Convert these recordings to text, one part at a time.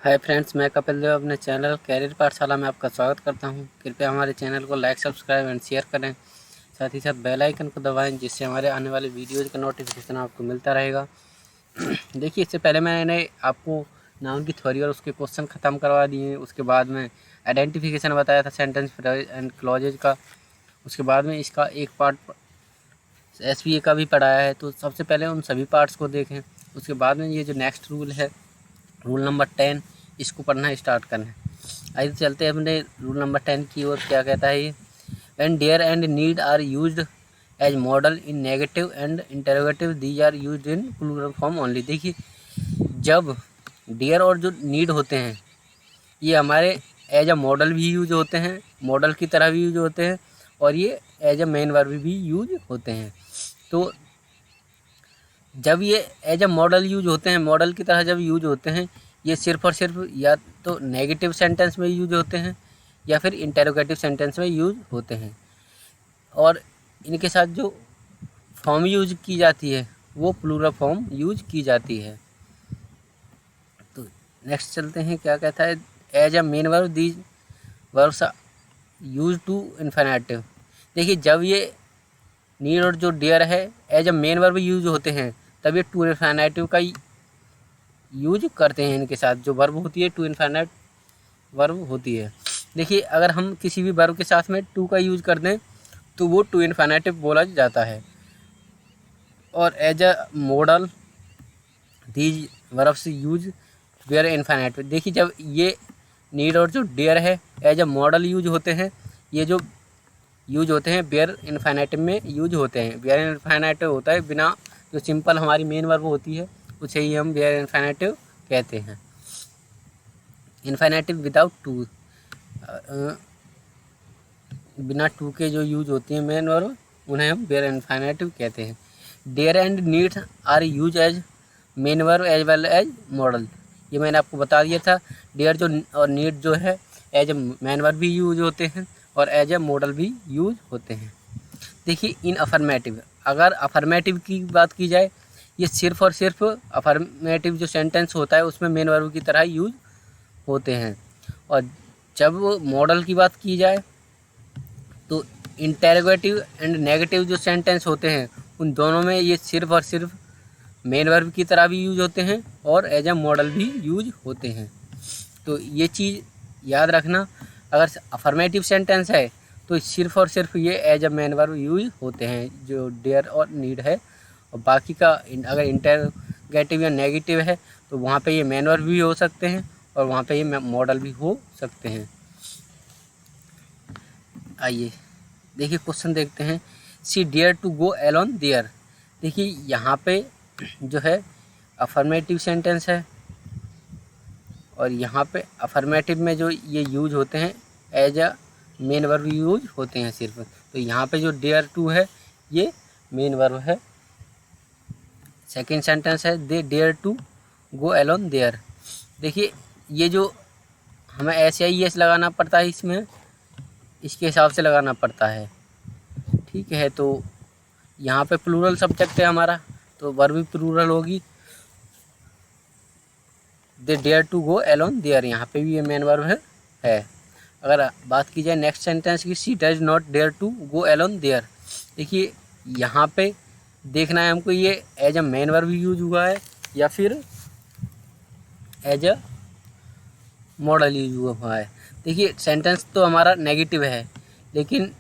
Hi friends, मैं कपिल देव अपने channel career पाठशाला में आपका स्वागत करता हूं। कृपया हमारे चैनल को लाइक, सब्सक्राइब एंड शेयर करें। साथ ही साथ बेल आइकन को दबाएं, जिससे हमारे आने वाले वीडियोज़ का नोटिफिकेशन आपको मिलता रहेगा। देखिए, इससे पहले मैंने आपको नाउन की थ्योरी और उसके क्वेश्चन ख़त्म करवा दिए। उसके बाद में आइडेंटिफिकेशन बताया था सेंटेंस, फ्रेज एंड क्लॉजेज का। उसके बाद में इसका एक पार्ट SVA का भी पढ़ाया है। तो सबसे पहले उन सभी पार्ट्स को देखें। उसके बाद में ये जो नेक्स्ट रूल है, रूल नंबर 10, इसको पढ़ना स्टार्ट करें। आइए चलते हैं अपने रूल नंबर 10 की ओर। क्या कहता है ये? When dare and need are used as modal in negative and interrogative, these are used in plural form only. देखिए, जब डेयर और जो नीड होते हैं, ये हमारे एज अ मॉडल भी यूज होते हैं, मॉडल की तरह भी यूज होते हैं, और ये एज अ मेन वर्ब भी यूज होते हैं। तो जब ये एज अ मॉडल यूज होते हैं, मॉडल की तरह जब यूज होते हैं, ये सिर्फ और सिर्फ या तो नेगेटिव सेंटेंस में यूज होते हैं या फिर इंटेरोगेटिव सेंटेंस में यूज होते हैं। और इनके साथ जो फॉर्म यूज की जाती है वो प्लूरल फॉर्म यूज की जाती है। तो नेक्स्ट चलते हैं। क्या कहता है? As a main verb these verbs use to infinitive. देखिए, जब ये नीड और जो डेयर है as a main verb use होते हैं, तब ये टू इन्फिनेटिव का यूज करते हैं। इनके साथ जो वर्ब होती है टू इन्फिनेट वर्ब होती है। देखिए, अगर हम किसी भी वर्ब के साथ में टू का यूज कर दें तो वो टू इन्फिनेटिव बोला जाता है। और as a modal these verbs use bare infinitive. देखिए, जब ये नीड और जो डेयर है एज अ मॉडल यूज होते हैं, ये जो यूज होते हैं वेयर इन्फिनेटिव में यूज होते हैं। वेयर इन्फिनेटिव होता है बिना, जो सिंपल हमारी मेन वर्ब होती है उसे ही हम वेयर इन्फिनेटिव कहते हैं। इन्फिनेटिव विदाउट टू, बिना टू के जो यूज होती हैं मेन वर्ब, उन्हें हम वेयर इन्फिनेटिव कहते हैं। Dare and need are use as main verb as well as modal. ये मैंने आपको बता दिया था। डेयर जो और नीड जो है एज ए मेन वर्ब भी यूज होते हैं और एज ए मॉडल भी यूज होते हैं। देखिए, इन अफर्मेटिव, अगर अफर्मेटिव की बात की जाए, ये सिर्फ और सिर्फ अफर्मेटिव जो सेंटेंस होता है उसमें मेन वर्ब की तरह यूज होते हैं। और जब मॉडल की बात की जाए तो इंटेरोगेटिव एंड नेगेटिव जो सेंटेंस होते हैं उन दोनों में ये सिर्फ और सिर्फ मेन वर्ब की तरह भी यूज होते हैं और एज अ मॉडल भी यूज होते हैं। तो ये चीज़ याद रखना। अगर अफर्मेटिव सेंटेंस है तो सिर्फ और सिर्फ ये as a main verb use होते हैं, जो डेयर और नीड है। और बाकी का अगर इंटरोगेटिव या नेगेटिव है तो वहाँ पे ये मेन वर्ब भी हो सकते हैं और वहाँ पे ये मॉडल भी हो सकते हैं। आइए देखिए, क्वेश्चन देखते हैं। She dare to go alone there. देखिए, यहाँ पे जो है अफर्मेटिव सेंटेंस है और यहाँ पे अफर्मेटिव में जो ये यूज होते हैं as a main verb use होते हैं सिर्फ। तो यहाँ पे जो डेयर टू है ये मेन वर्ब है। सेकंड सेंटेंस है they dare to go alone there. देखिए, ये जो हमें SIS लगाना पड़ता है इसमें, इसके हिसाब से लगाना पड़ता है। ठीक है, तो यहाँ पे प्लूरल सब्जेक्ट है हमारा, तो वर्ब भी प्लूरल होगी। They dare to go alone there, यहाँ पे भी ये मेन वर्ब है। अगर बात की जाए नेक्स्ट सेंटेंस की, she does not dare to go alone there. देखिए, यहाँ पे देखना है हमको ये as a main verb use हुआ है या फिर एज अ मॉडल यूज हुआ है। देखिए, सेंटेंस तो हमारा नेगेटिव है, लेकिन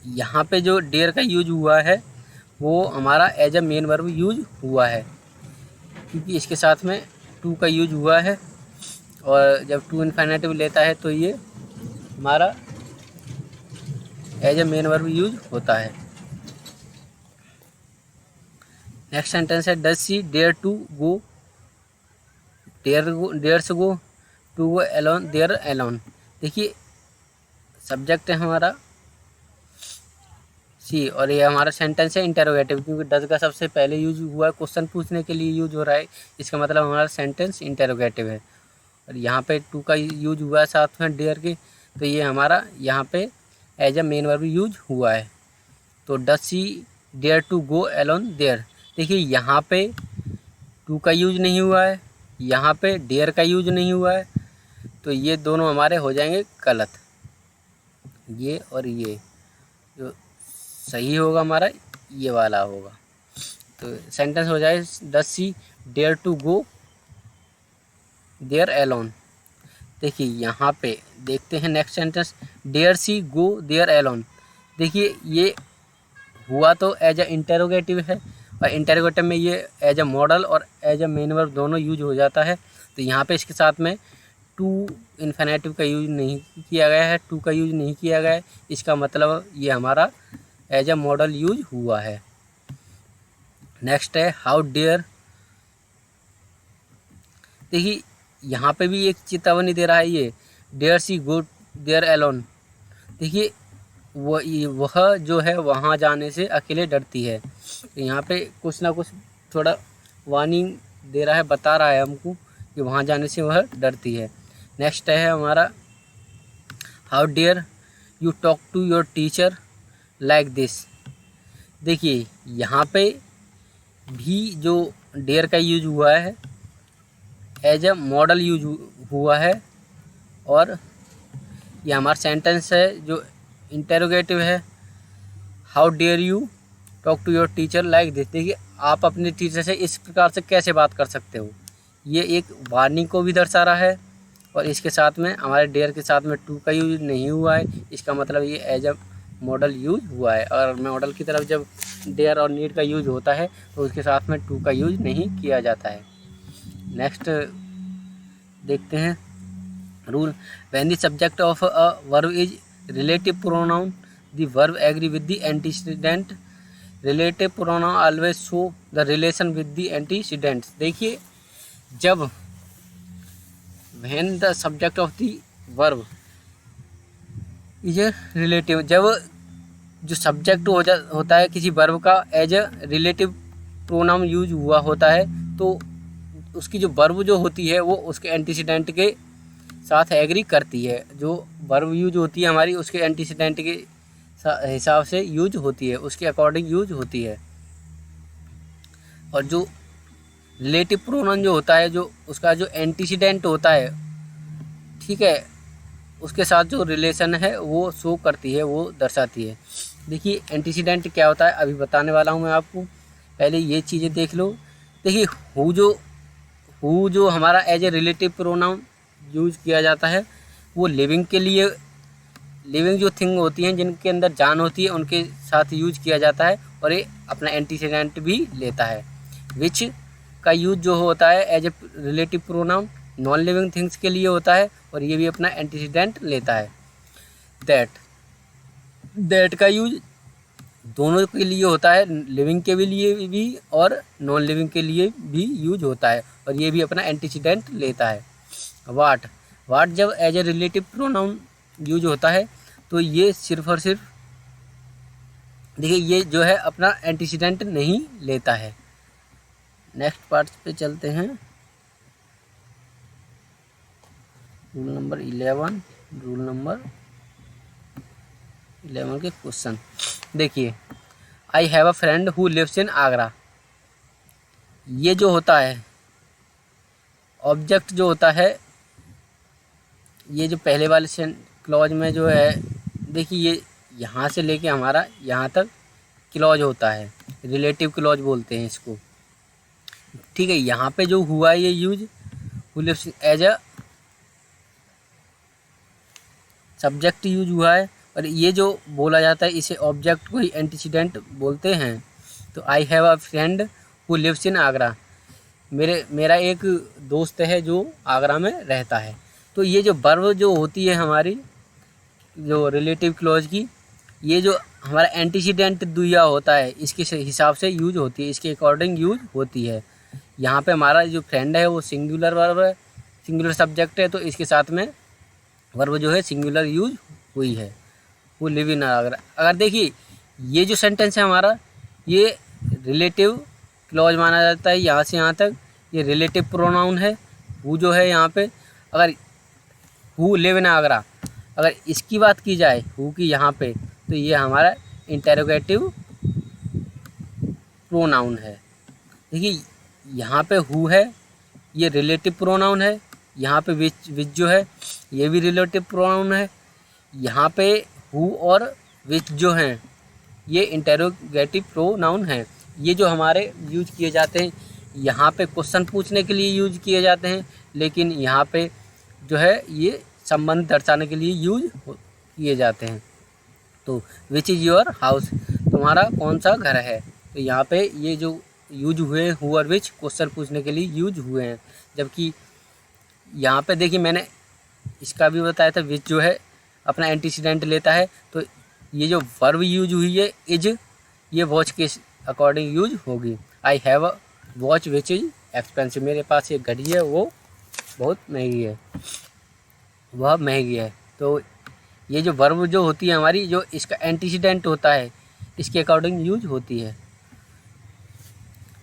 यहाँ पे जो डेयर का यूज हुआ है वो हमारा as a main verb use हुआ है, क्योंकि इसके साथ में टू का यूज हुआ है। और जब टू इन्फिनेटिव लेता है तो ये हमारा as a main verb use होता है। नेक्स्ट सेंटेंस है does she dare to go, dare she go to go alone there alone. देखिए, सब्जेक्ट है हमारा सी और ये हमारा सेंटेंस है इंटेरोगेटिव, क्योंकि डज का सबसे पहले यूज हुआ है, क्वेश्चन पूछने के लिए यूज हो रहा है। इसका मतलब हमारा सेंटेंस इंटेरोगेटिव है। और यहाँ पे टू का यूज हुआ है साथ में डेयर के, तो ये हमारा यहाँ पे as a main verb use हुआ है। तो does she dare to go alone there. देखिए, यहाँ पे टू का यूज नहीं हुआ है यहाँ पे डेयर का यूज नहीं हुआ है, तो ये दोनों हमारे हो जाएंगे गलत। ये और ये जो सही होगा हमारा ये वाला होगा। तो सेंटेंस हो जाए does she dare to go there alone. देखिए यहाँ पे देखते हैं next sentence, dare she go there alone. देखिए ये हुआ तो एज अ इंटेरोगेटिव है, और इंटेरोगेटिव में ये एज अ मॉडल और एज अ मेन वर्ब दोनों यूज हो जाता है। तो यहाँ पे इसके साथ में टू इन्फिनेटिव का यूज नहीं किया गया है, टू का यूज नहीं किया गया है, इसका मतलब ये हमारा एज अ मॉडल यूज हुआ है। नेक्स्ट है हाउ डेयर। देखिए यहाँ पे भी एक चेतावनी दे रहा है, ये dare she go there alone. देखिए वह जो है वहाँ जाने से अकेले डरती है। तो यहाँ पे कुछ ना कुछ थोड़ा वार्निंग दे रहा है, बता रहा है हमको कि वहाँ जाने से वह डरती है। नेक्स्ट है हमारा how dare you talk to your teacher like this. देखिए यहाँ पे भी जो डेयर का यूज हुआ है एज अ मॉडल यूज हुआ है, और ये हमारा सेंटेंस है जो इंटेरोगेटिव है, how dare you talk to your teacher like this. देखिए आप अपने टीचर से इस प्रकार से कैसे बात कर सकते हो, ये एक वार्निंग को भी दर्शा रहा है। और इसके साथ में हमारे डेयर के साथ में टू का यूज नहीं हुआ है, इसका मतलब ये एज अ मॉडल यूज हुआ है। और मॉडल की तरफ जब डेयर और नीड का यूज होता है तो उसके साथ में टू का यूज नहीं किया जाता है। नेक्स्ट देखते हैं rule, when the subject of a verb is relative pronoun the verb agree with the antecedent. Relative pronoun always show the relation with the antecedents. देखिए जब when the subject of the verb is relative, जब जो subject होता है किसी verb का as a relative pronoun use हुआ होता है, तो उसकी जो वर्ब जो होती है वो उसके एंटीसीडेंट के साथ एग्री करती है। जो वर्ब यूज होती है हमारी उसके एंटीसीडेंट के हिसाब से यूज होती है, उसके अकॉर्डिंग यूज होती है। और जो रिलेटिव प्रोनाउन जो होता है, जो उसका जो एंटीसीडेंट होता है, ठीक है, उसके साथ जो रिलेशन है वो शो करती है, वो दर्शाती है। देखिए एंटीसीडेंट क्या होता है अभी बताने वाला हूँ मैं आपको, पहले ये चीज़ें देख लो। देखिए हु जो हमारा as a relative pronoun use किया जाता है वो लिविंग के लिए, लिविंग जो थिंग होती हैं जिनके अंदर जान होती है उनके साथ यूज किया जाता है, और ये अपना एंटीसीडेंट भी लेता है। विच का यूज जो होता है as a relative pronoun non living things के लिए होता है, और ये भी अपना एंटीसीडेंट लेता है। दैट का यूज दोनों के लिए होता है, लिविंग के लिए भी और नॉन लिविंग के लिए भी यूज होता है, और ये भी अपना एंटीसीडेंट लेता है। वाट जब as a relative pronoun use होता है तो ये सिर्फ और सिर्फ, देखिए ये जो है अपना एंटीसीडेंट नहीं लेता है। नेक्स्ट पार्ट पे चलते हैं, रूल नंबर 11 के क्वेश्चन देखिए। I have a friend who lives in Agra. ये जो होता है ऑब्जेक्ट जो होता है, ये जो पहले वाले क्लॉज में जो है, देखिए ये यहाँ से लेके हमारा यहाँ तक क्लॉज होता है, रिलेटिव क्लॉज बोलते हैं इसको, ठीक है। यहाँ पे जो हुआ है ये use who lives as a subject use हुआ है, और ये जो बोला जाता है इसे ऑब्जेक्ट को ही एंटीसीडेंट बोलते हैं। तो I have a friend who lives in Agra, मेरा एक दोस्त है जो आगरा में रहता है। तो ये जो वर्ब जो होती है हमारी जो रिलेटिव क्लॉज की, ये जो हमारा एंटीसीडेंट दिया होता है इसके हिसाब से यूज होती है, इसके अकॉर्डिंग यूज होती है। यहाँ पे हमारा जो फ्रेंड है वो सिंगुलर वर्ब है, सिंगुलर सब्जेक्ट है, तो इसके साथ में वर्ब जो है सिंगुलर यूज हुई है, वो लिव इन आगरा। अगर देखिए ये जो सेंटेंस है हमारा ये रिलेटिव क्लॉज माना जाता है, यहाँ से यहाँ तक ये रिलेटिव प्रोनाउन है। हु जो है यहाँ पे, अगर हु लिव इन आगरा, अगर इसकी बात की जाए हु की यहाँ पे, तो ये हमारा इंटेरोगेटिव प्रोनाउन है। देखिए यहाँ पे हु है, ये रिलेटिव प्रोनाउन है। यहाँ पे विच जो है ये भी रिलेटिव प्रोनाउन है। यहाँ पे हु और विच जो हैं ये इंटेरोगेटिव प्रोनाउन हैं। ये जो हमारे यूज किए जाते हैं यहाँ पे क्वेश्चन पूछने के लिए यूज किए जाते हैं, लेकिन यहाँ पे जो है ये संबंध दर्शाने के लिए यूज किए जाते हैं। तो विच इज़ योर हाउस, तुम्हारा कौन सा घर है। तो यहाँ पे ये जो यूज हुए हु और विच क्वेश्चन पूछने के लिए यूज हुए हैं। जबकि यहाँ पे देखिए मैंने इसका भी बताया था, विच जो है अपना एंटीसीडेंट लेता है। तो ये जो वर्ब यूज हुई है इज, ये वॉच के अकॉर्डिंग यूज होगी। आई have a watch which is expensive, मेरे पास एक घड़ी है वो बहुत महंगी है, वह महंगी है। तो ये जो वर्ब जो होती है हमारी, जो इसका एंटीसीडेंट होता है इसके अकॉर्डिंग यूज होती है।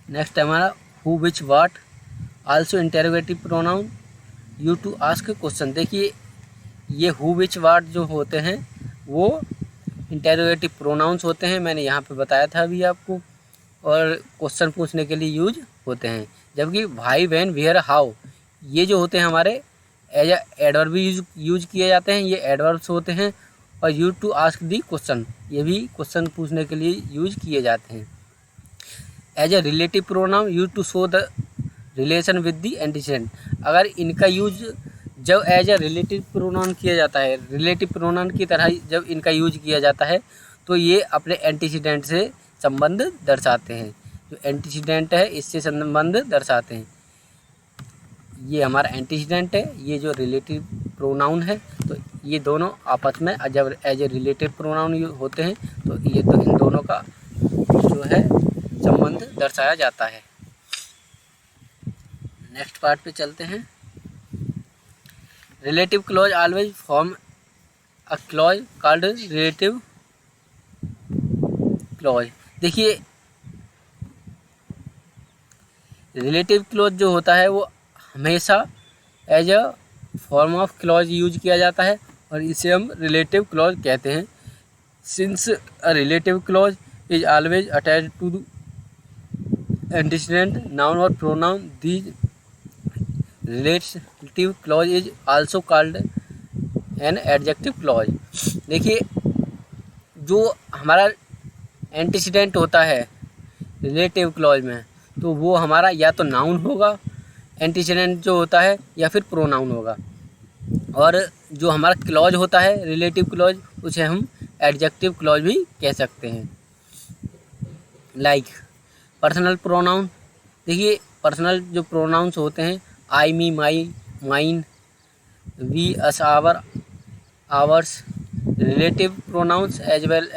नेक्स्ट है हमारा who which what, also interrogative pronoun you to ask question. देखिए ये हु विच वाट जो होते हैं वो इंटेरोगेटिव प्रोनाउंस होते हैं, मैंने यहाँ पे बताया था अभी आपको, और क्वेश्चन पूछने के लिए यूज होते हैं। जबकि भाई व्हेन वेयर हाउ ये जो होते हैं हमारे एज एडवर्ब भी यूज किए जाते हैं, ये एडवर्ब्स होते हैं। और you to ask the question ये भी क्वेश्चन पूछने के लिए यूज किए जाते हैं। As a relative pronoun you to show the relation with the antecedent, अगर इनका यूज जब एज ए रिलेटिव प्रोनाउन किया जाता है, रिलेटिव प्रोनाउन की तरह जब इनका यूज किया जाता है तो ये अपने एंटीसीडेंट से संबंध दर्शाते हैं। जो एंटीसीडेंट है इससे संबंध दर्शाते हैं। ये हमारा एंटीसीडेंट है, ये जो रिलेटिव प्रोनाउन है। तो ये दोनों आपस में जब एज ए रिलेटिव प्रोनाउन होते हैं तो ये तो इन दोनों का जो है संबंध दर्शाया जाता है। नेक्स्ट पार्ट पे चलते हैं। Relative clause always form a clause called relative clause. देखिए रिलेटिव क्लॉज जो होता है वो हमेशा as a form of clause use किया जाता है और इसे हम रिलेटिव क्लॉज कहते हैं। Since a relative clause is always attached to antecedent noun और pronoun, these relative clause is also called an adjective clause. देखिए जो हमारा एंटीसीडेंट होता है रिलेटिव क्लॉज में तो वो हमारा या तो नाउन होगा एंटीसीडेंट जो होता है, या फिर प्रोनाउन होगा। और जो हमारा क्लॉज होता है रिलेटिव क्लॉज उसे हम एडजेक्टिव क्लॉज भी कह सकते हैं। लाइक पर्सनल प्रोनाउन, देखिए पर्सनल जो प्रोनाउंस होते हैं I, me, my, mine, we, us, our, ours, relative pronouns as well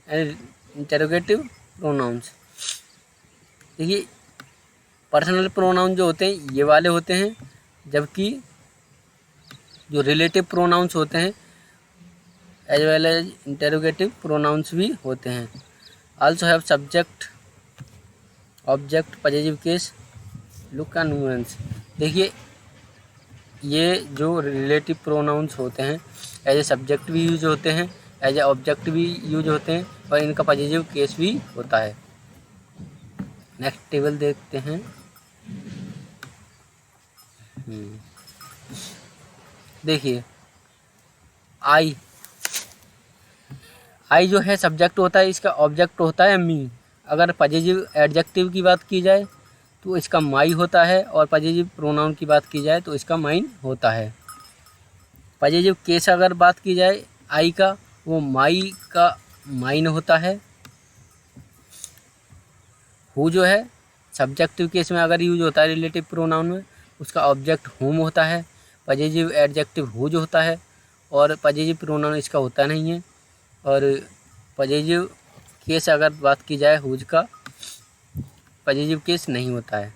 as interrogative pronouns. देखिए पर्सनल प्रोनाउन जो होते हैं ये वाले होते हैं, जबकि जो रिलेटिव प्रोनाउंस होते हैं as well as interrogative pronouns भी होते हैं। Also have subject, object, positive case, look का न्यूएंस। देखिए ये जो रिलेटिव प्रोनाउंस होते हैं एज ए सब्जेक्ट भी यूज होते हैं, एज ए ऑब्जेक्ट भी यूज होते हैं, और इनका पॉजिटिव केस भी होता है। नेक्स्ट टेबल देखते हैं। देखिए आई जो है सब्जेक्ट होता है, इसका ऑब्जेक्ट होता है मी। अगर पॉजिटिव एडजेक्टिव की बात की जाए तो इसका माई होता है, और पॉजिटिव प्रोनाउन की बात की जाए तो इसका माइन होता है। पॉजिटिव केस अगर बात की जाए आई का, वो माई का माइन होता है। हु जो है सब्जेक्टिव केस में अगर यूज होता है रिलेटिव प्रोनाउन में, उसका ऑब्जेक्ट हुम होता है। पॉजिटिव एडजेक्टिव हु जो होता है, और पॉजिटिव प्रोनाउन इसका होता नहीं है। और पॉजिटिव केस अगर बात की जाए हुज का, पॉजिटिव केस नहीं होता है।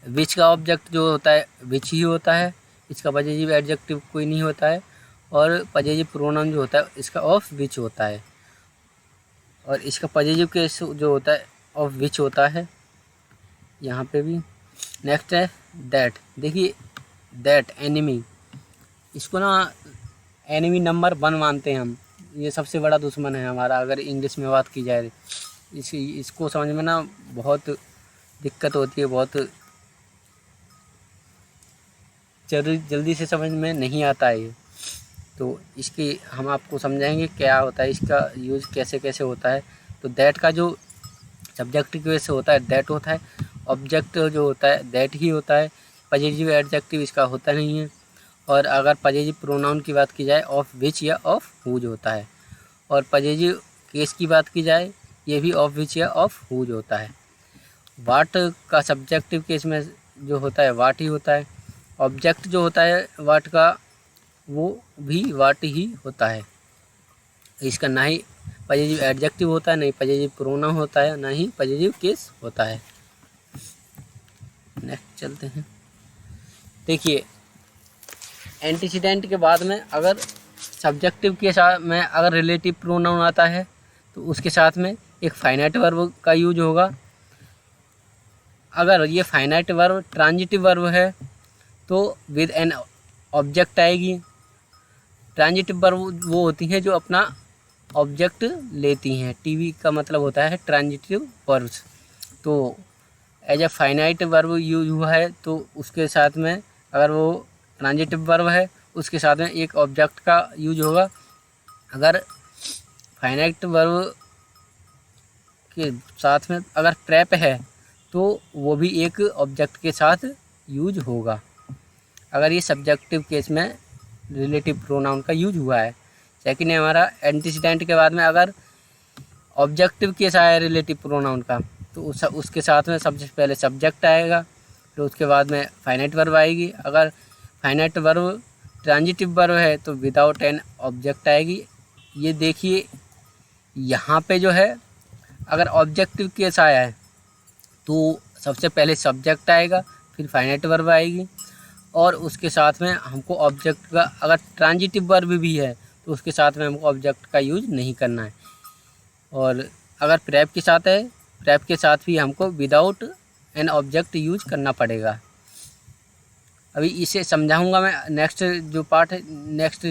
विच का ऑब्जेक्ट जो होता है विच ही होता है, इसका पॉजिटिव एडजेक्टिव कोई नहीं होता है। और पॉजिटिव प्रोनाउन जो होता है इसका ऑफ विच होता है, और इसका पॉजिटिव केस जो होता है ऑफ विच होता है यहाँ पे भी। नेक्स्ट है दैट। देखिए दैट एनिमी, इसको ना एनिमी नंबर 1 मानते हैं हम, ये सबसे बड़ा दुश्मन है हमारा अगर इंग्लिश में बात की जाए। इसको समझ में ना बहुत दिक्कत होती है, बहुत जल्दी से समझ में नहीं आता है ये। तो इसकी हम आपको समझाएंगे क्या होता है, इसका यूज़ कैसे कैसे होता है। तो दैट का जो सब्जेक्ट की वजह से होता है दैट होता है, ऑब्जेक्ट जो होता है दैट ही होता है, पॉजिटिव एडजेक्टिव इसका होता नहीं है। और अगर पॉजिटिव प्रोनाउन की बात की जाए ऑफ विच या ऑफ हुज होता है, और पॉजिटिव केस की बात की जाए ये भी ऑफ विच या ऑफ हुज होता है। वाट का सब्जेक्टिव केस में जो होता है वाट ही होता है, ऑब्जेक्ट जो होता है वाट का वो भी वाट ही होता है। इसका ना ही पॉजिटिव एडजेक्टिव होता है, ना ही पॉजिटिव प्रोनाउन होता है, ना ही पॉजिटिव केस होता है। नेक्स्ट चलते हैं। देखिए एंटीसीडेंट के बाद में अगर सब्जेक्टिव के साथ में अगर रिलेटिव प्रोनाउन आता है तो उसके साथ में एक फाइनाइट वर्ब का यूज होगा। अगर ये फाइनाइट वर्ब ट्रांजिटिव वर्ब है तो विद एन ऑब्जेक्ट आएगी। ट्रांजिटिव वर्ब वो होती हैं जो अपना ऑब्जेक्ट लेती हैं, टीवी का मतलब होता है ट्रांजिटिव वर्ब्स। तो as a finite verb use हुआ है तो उसके साथ में अगर वो ट्रांजिटिव वर्ब है उसके साथ में एक ऑब्जेक्ट का यूज होगा। अगर फाइनाइट वर्ब के साथ में अगर प्रेप है तो वो भी एक ऑब्जेक्ट के साथ यूज होगा। अगर ये सब्जेक्टिव केस में रिलेटिव प्रोनाउन का यूज हुआ है। सेकंड है हमारा एंटीसीडेंट के बाद में अगर ऑब्जेक्टिव केस आया रिलेटिव प्रोनाउन का तो उसके साथ में सबसे पहले सब्जेक्ट आएगा, तो उसके बाद में फाइनाइट वर्ब आएगी। अगर फाइनाइट वर्ब ट्रांजिटिव वर्ब है तो विदाउट एन ऑब्जेक्ट आएगी। ये देखिए यहाँ पे जो है अगर ऑब्जेक्टिव केस आया है तो सबसे पहले सब्जेक्ट आएगा, फिर फाइनाइट वर्ब आएगी, और उसके साथ में हमको ऑब्जेक्ट का अगर ट्रांजिटिव वर्ब भी है तो उसके साथ में हमको ऑब्जेक्ट का यूज नहीं करना है। और अगर प्रेप के साथ है, प्रेप के साथ भी हमको विदाउट एन ऑब्जेक्ट यूज करना पड़ेगा। अभी इसे समझाऊंगा मैं। नेक्स्ट जो पार्ट है, नेक्स्ट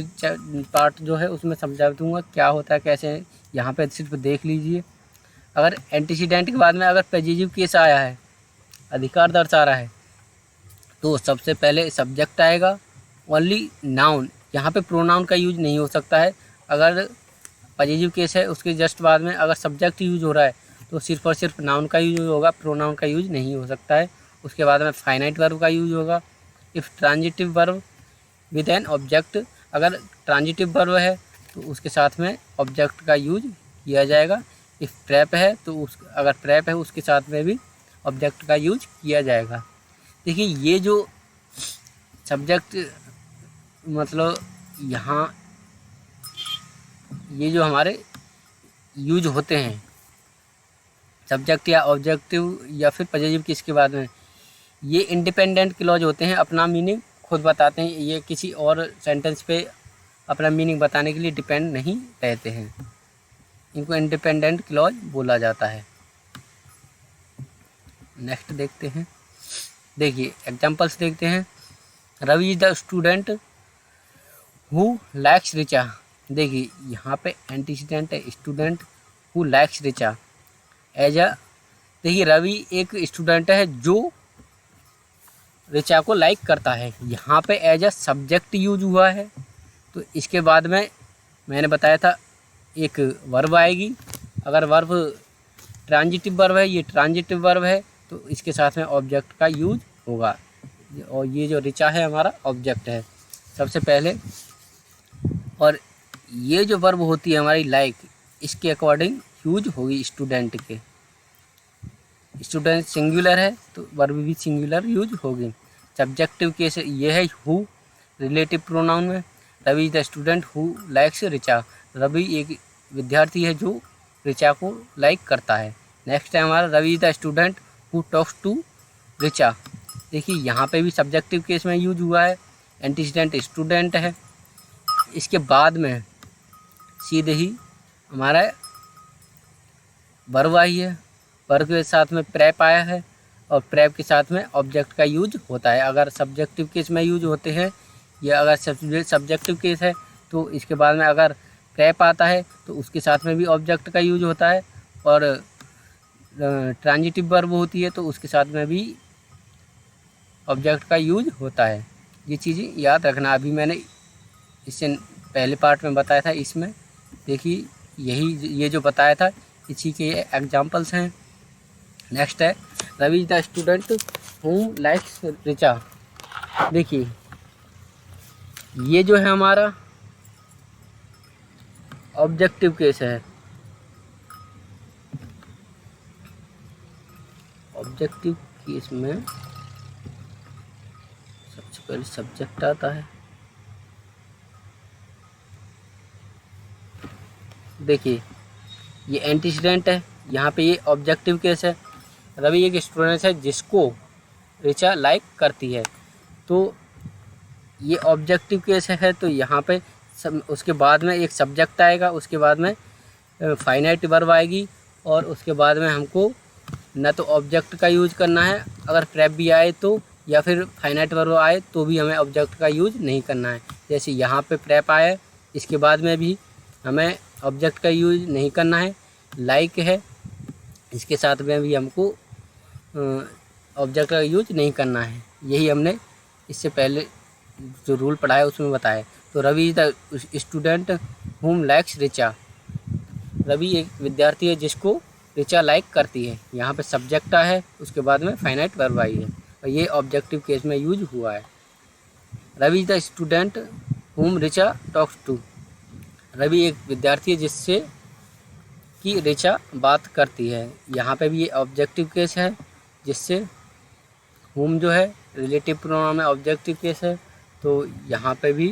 पार्ट जो है उसमें समझा दूंगा क्या होता है कैसे। यहाँ पे सिर्फ देख लीजिए। अगर एंटीसीडेंट के बाद में अगर पॉजिटिव केस आया है, अधिकार दर्शा रहा है, तो सबसे पहले सब्जेक्ट आएगा, ओनली नाउन। यहाँ पे प्रोनाउन का यूज नहीं हो सकता है। अगर पॉजिटिव केस है उसके जस्ट बाद में अगर सब्जेक्ट यूज हो रहा है तो सिर्फ और सिर्फ नाउन का यूज होगा, प्रोनाउन का यूज नहीं हो सकता है। उसके बाद में फाइनाइट वर्ब का यूज होगा। If transitive verb with an object, अगर ट्रांजिटिव वर्ब है तो उसके साथ में ऑब्जेक्ट का यूज किया जाएगा। इफ़ प्रेप है तो अगर प्रेप है उसके साथ में भी ऑब्जेक्ट का यूज किया जाएगा। देखिए ये जो सब्जेक्ट मतलब यहाँ ये जो हमारे यूज होते हैं सब्जेक्ट या ऑब्जेक्टिव या फिर पॉजिटिव केस के बाद में, ये इंडिपेंडेंट क्लॉज होते हैं, अपना मीनिंग खुद बताते हैं। ये किसी और सेंटेंस पे अपना मीनिंग बताने के लिए डिपेंड नहीं रहते हैं। इनको इंडिपेंडेंट क्लॉज बोला जाता है। नेक्स्ट देखते हैं। देखिए एग्जांपल्स देखते हैं। Ravi is the student who likes Richa. देखिए यहाँ पे एंटीसीडेंट है student who likes Richa as a. देखिए रवि एक स्टूडेंट है जो रिचा को लाइक करता है। यहाँ पे एज अ सब्जेक्ट यूज हुआ है। तो इसके बाद में मैंने बताया था एक वर्ब आएगी। अगर वर्ब ट्रांजिटिव वर्ब है, ये ट्रांजिटिव वर्ब है, तो इसके साथ में ऑब्जेक्ट का यूज होगा। और ये जो रिचा है हमारा ऑब्जेक्ट है सबसे पहले। और ये जो वर्ब होती है हमारी लाइक, इसके अकॉर्डिंग यूज होगी स्टूडेंट के। स्टूडेंट सिंगुलर है तो वर्ब भी सिंगुलर यूज होगी। सब्जेक्टिव केस ये है हु, रिलेटिव प्रोनाउन में Ravi is the student who likes Richa. Ravi एक विद्यार्थी है जो रिचा को लाइक करता है। नेक्स्ट है हमारा Ravi is the student who talks to Richa. देखिए यहाँ पे भी सब्जेक्टिव केस में यूज हुआ है, एंटीसीडेंट स्टूडेंट है। इसके बाद में सीधे ही हमारा वर्ब आई है, वर्ब के साथ में प्रेप आया है, और प्रेप के साथ में ऑब्जेक्ट का यूज होता है। अगर सब्जेक्टिव केस में यूज होते हैं, या अगर सब्जेक्टिव केस है तो इसके बाद में अगर प्रेप आता है तो उसके साथ में भी ऑब्जेक्ट का यूज होता है। और ट्रांजिटिव वर्ब होती है तो उसके साथ में भी ऑब्जेक्ट का यूज होता है। ये चीज़ें याद रखना। अभी मैंने इससे पहले पार्ट में बताया था, इसमें देखिए यही ये जो बताया था इसी के एग्जाम्पल्स हैं। नेक्स्ट है Ravi is the student whom likes Richa. देखिए ये जो है हमारा ऑब्जेक्टिव केस है। ऑब्जेक्टिव केस में सबसे पहले सब्जेक्ट आता है। देखिए ये एंटीसीडेंट है, यहाँ पे ये ऑब्जेक्टिव केस है। रवि एक स्टूडेंट है जिसको रिचा लाइक करती है, तो ये ऑब्जेक्टिव केस है। तो यहाँ पे उसके बाद में एक सब्जेक्ट आएगा, उसके बाद में फाइनाइट वर्ब आएगी, और उसके बाद में हमको न तो ऑब्जेक्ट का यूज करना है, अगर प्रेप भी आए तो, या फिर फाइनाइट वर्ब आए तो भी हमें ऑब्जेक्ट का यूज नहीं करना है। जैसे यहाँ पे प्रेप आया, इसके बाद में भी हमें ऑब्जेक्ट का यूज नहीं करना है। लाइक है, इसके साथ में भी हमको ऑब्जेक्ट का यूज नहीं करना है। यही हमने इससे पहले जो रूल पढ़ा है उसमें बताया। तो रवि इज द स्टूडेंट हुम लाइक्स रिचा। रवि एक विद्यार्थी है जिसको रिचा लाइक करती है। यहाँ पे सब्जेक्ट है, उसके बाद में फाइनाइट वर्ब आई है, और ये ऑब्जेक्टिव केस में यूज हुआ है। Ravi is the student whom Richa talks to. Ravi एक विद्यार्थी है जिससे कि रिचा बात करती है। यहाँ पे भी ये ऑब्जेक्टिव केस है, जिससे हुम जो है रिलेटिव प्रोनाउन में ऑब्जेक्टिव केस है। तो यहाँ पे भी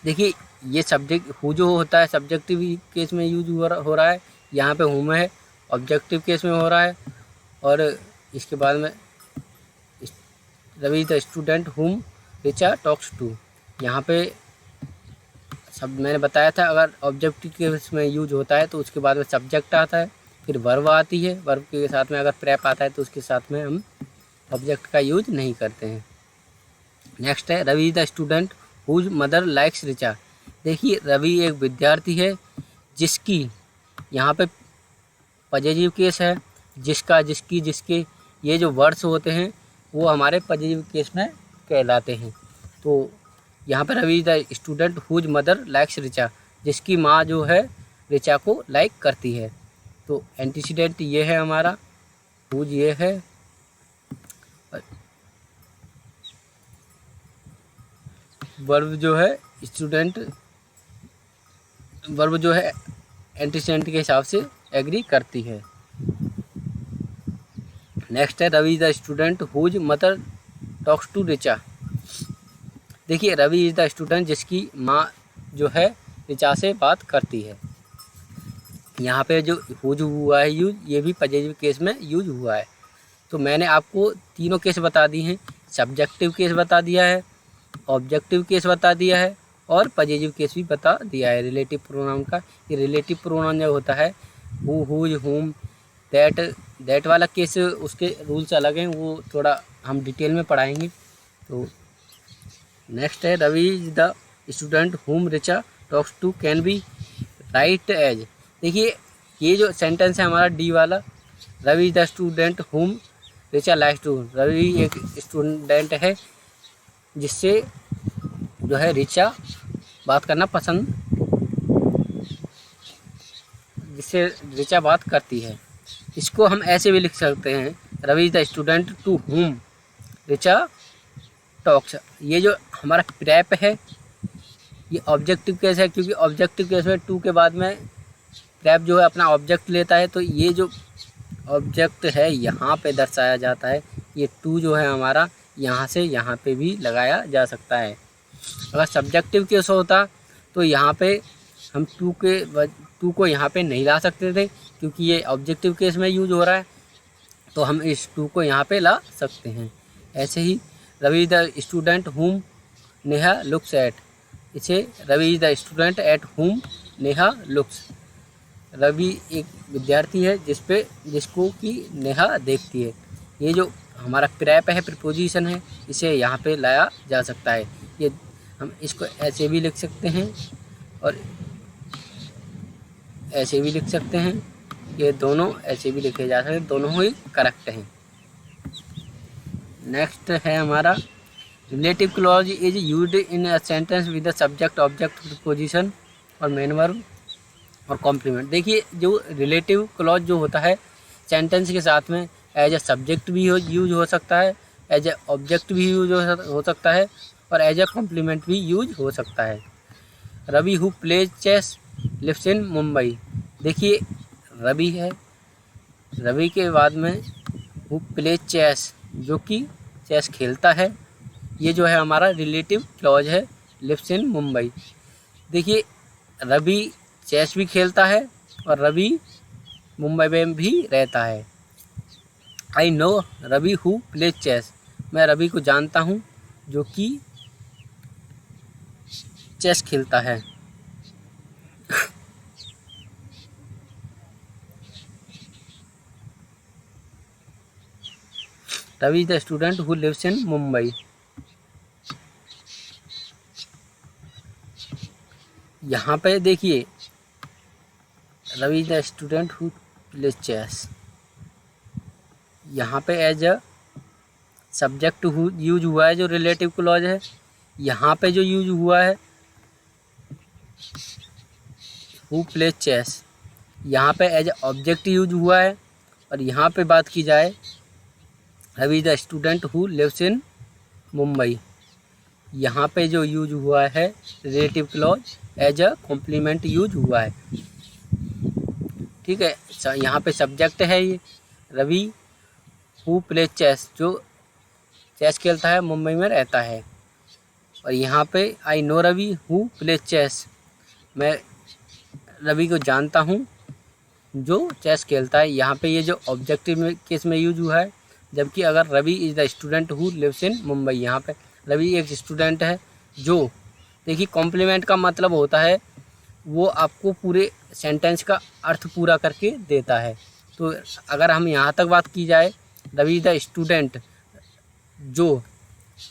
देखिए ये सब्जेक्ट हु जो होता है सब्जेक्टिव केस में यूज हो रहा है, यहाँ पे हुम है ऑब्जेक्टिव केस में हो रहा है। और इसके बाद में Ravi the student whom Richa talks to, यहाँ पे सब मैंने बताया था, अगर ऑब्जेक्टिव केस में यूज होता है तो उसके बाद में सब्जेक्ट आता है, फिर वर्ब आती है, वर्ब के साथ में अगर प्रेप आता है तो उसके साथ में हम ऑब्जेक्ट का यूज नहीं करते हैं। नेक्स्ट है Ravi the student whose mother likes Richa. देखिए रवि एक विद्यार्थी है जिसकी, यहाँ पे पॉजिटिव केस है, जिसका, जिसकी, जिसके, ये जो वर्ड्स होते हैं वो हमारे पॉजिटिव केस में कहलाते हैं। तो यहाँ पर Ravi the student whose mother likes Richa, जिसकी माँ जो है रिचा को लाइक करती है। तो एंटीसीडेंट ये है हमारा, हुज ये है, वर्ब जो है स्टूडेंट, वर्ब जो है एंटीसीडेंट के हिसाब से एग्री करती है। नेक्स्ट है Ravi the student whose mother talks to Richa. देखिए रवि इज द स्टूडेंट जिसकी माँ जो है रिचा से बात करती है। यहाँ पे जो हुज हुआ है यूज, ये भी पॉजिटिव केस में यूज हुआ है। तो मैंने आपको तीनों केस बता दी हैं, सब्जेक्टिव केस बता दिया है, ऑब्जेक्टिव केस बता दिया है, और पॉजिटिव केस भी बता दिया है रिलेटिव प्रोनाउन का। ये रिलेटिव प्रोनाउन जो होता है हु, हुज, हुम, दैट वाला केस, उसके रूल्स अलग हैं, वो थोड़ा हम डिटेल में पढ़ाएंगे। तो नेक्स्ट है Ravi is the student whom Richa talks to can be write as. देखिए ये जो सेंटेंस है हमारा डी वाला, Ravi is the student whom Richa likes to. Ravi एक स्टूडेंट है जिससे जो है रिचा बात करना पसंद, जिससे रिचा बात करती है। इसको हम ऐसे भी लिख सकते हैं, Ravi is the student to whom Richa talks. ये जो हमारा प्रेप है ये ऑब्जेक्टिव केस है, क्योंकि ऑब्जेक्टिव केस में टू के बाद में प्रेप जो है अपना ऑब्जेक्ट लेता है। तो ये जो ऑब्जेक्ट है यहाँ पे दर्शाया जाता है, ये टू जो है हमारा यहाँ से यहाँ पे भी लगाया जा सकता है। अगर सब्जेक्टिव केस होता तो यहाँ पे हम टू को यहाँ पे नहीं ला सकते थे, क्योंकि ये ऑब्जेक्टिव केस में यूज हो रहा है, तो हम इस टू को यहाँ पे ला सकते हैं। ऐसे ही रवि द स्टूडेंट हुम नेहा लुक्स एट, इसे रवि द स्टूडेंट एट हुम नेहा लुक्स। रवि एक विद्यार्थी है जिसको कि नेहा देखती है। ये जो हमारा प्रेप है, प्रीपोजिशन है, इसे यहाँ पे लाया जा सकता है। ये हम इसको ऐसे भी लिख सकते हैं और ऐसे भी लिख सकते हैं, ये दोनों ऐसे भी लिखे जा सकते हैं, दोनों ही करेक्ट हैं। नेक्स्ट है हमारा relative clause is used in a sentence with the subject object preposition और मेन वर्ब और कॉम्प्लीमेंट। देखिए जो रिलेटिव क्लॉज जो होता है सेंटेंस के साथ में एज ए सब्जेक्ट भी यूज हो सकता है, एज ए ऑब्जेक्ट भी यूज हो सकता है और as a complement use use हो सकता है। Ravi who plays chess lives in Mumbai. देखिए रवि है, रवि के बाद में हु प्लेज चेस जो कि चेस खेलता है, ये जो है हमारा रिलेटिव क्लॉज है लिव्स इन मुंबई। देखिए रवि चेस भी खेलता है और रवि मुंबई में भी रहता है। I know Ravi who plays chess, मैं रवि को जानता हूँ जो कि चेस खेलता है। Ravi is the student who lives in Mumbai. यहाँ पे देखिए Ravi is the student who plays chess, यहाँ पे एज अ सब्जेक्ट यूज हुआ है जो रिलेटिव क्लॉज है। यहाँ पे जो यूज हुआ है हु प्लेज चेस, यहाँ पे एज ऑब्जेक्ट यूज हुआ है। और यहाँ पे बात की जाए Ravi is the student who lives in Mumbai, यहाँ पे जो यूज हुआ है relative clause as a complement use हुआ है। ठीक है, यहाँ पे सब्जेक्ट है ये रवि हु प्लेज चेस जो चेस खेलता है मुंबई में रहता है। और यहाँ पे I know Ravi who plays chess, मैं रवि को जानता हूँ जो चेस खेलता है। यहाँ पे ये जो ऑब्जेक्टिव केस में यूज हुआ है, जबकि अगर Ravi is the student who lives in Mumbai, यहाँ पे रवि एक स्टूडेंट है जो, देखिए कॉम्प्लीमेंट का मतलब होता है वो आपको पूरे सेंटेंस का अर्थ पूरा करके देता है। तो अगर हम यहाँ तक बात की जाए रवि इज़ द स्टूडेंट जो,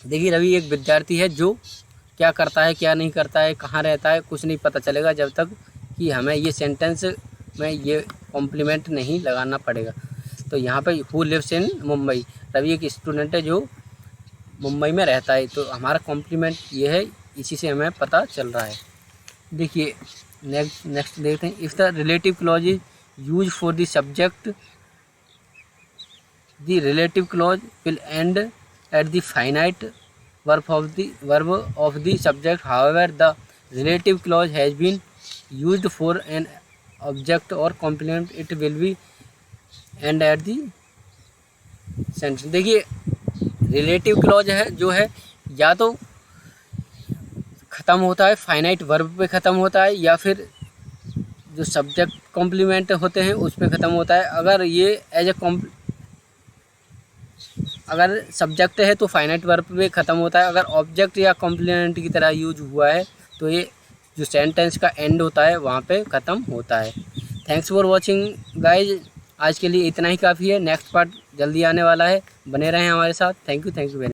देखिए रवि एक विद्यार्थी है जो क्या करता है क्या नहीं करता है कहाँ रहता है कुछ नहीं पता चलेगा जब तक कि हमें ये सेंटेंस में ये कॉम्प्लीमेंट नहीं लगाना पड़ेगा। तो यहाँ पे who lives in Mumbai, Ravi एक स्टूडेंट है जो मुंबई में रहता है, तो हमारा कॉम्प्लीमेंट ये है, इसी से हमें पता चल रहा है। देखिए नेक्स्ट देखते हैं। If the relative clause is use for the subject the relative clause will end at the finite verb of the subject, however the relative clause has been used for an object और complement it will be end at the sentence. देखिए relative क्लॉज है जो है या तो ख़त्म होता है फाइनाइट वर्ब पे ख़त्म होता है, या फिर जो सब्जेक्ट कॉम्प्लीमेंट होते हैं उस पे ख़त्म होता है। अगर ये एज ए अगर सब्जेक्ट है तो फाइनाइट वर्ब पे ख़त्म होता है, अगर ऑब्जेक्ट या कॉम्प्लीमेंट की तरह यूज हुआ है तो ये जो सेंटेंस का एंड होता है वहाँ पे ख़त्म होता है। थैंक्स फॉर वॉचिंग गाइज, आज के लिए इतना ही काफ़ी है। नेक्स्ट पार्ट जल्दी आने वाला है, बने रहें हमारे साथ। Thank you very much.